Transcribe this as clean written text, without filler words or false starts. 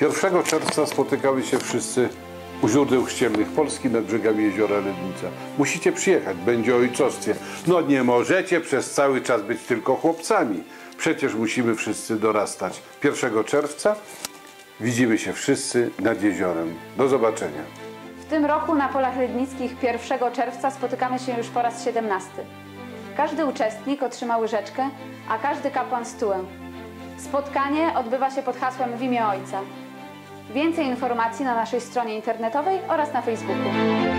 1 czerwca spotykały się wszyscy u źródeł chrzcielnych Polski nad brzegami jeziora Lednica. Musicie przyjechać, będzie o ojcostwie. No nie możecie przez cały czas być tylko chłopcami. Przecież musimy wszyscy dorastać. 1 czerwca widzimy się wszyscy nad jeziorem. Do zobaczenia. W tym roku na Polach Lednickich 1 czerwca spotykamy się już po raz 17. Każdy uczestnik otrzyma łyżeczkę, a każdy kapłan stułę. Spotkanie odbywa się pod hasłem W imię Ojca. Więcej informacji na naszej stronie internetowej oraz na Facebooku.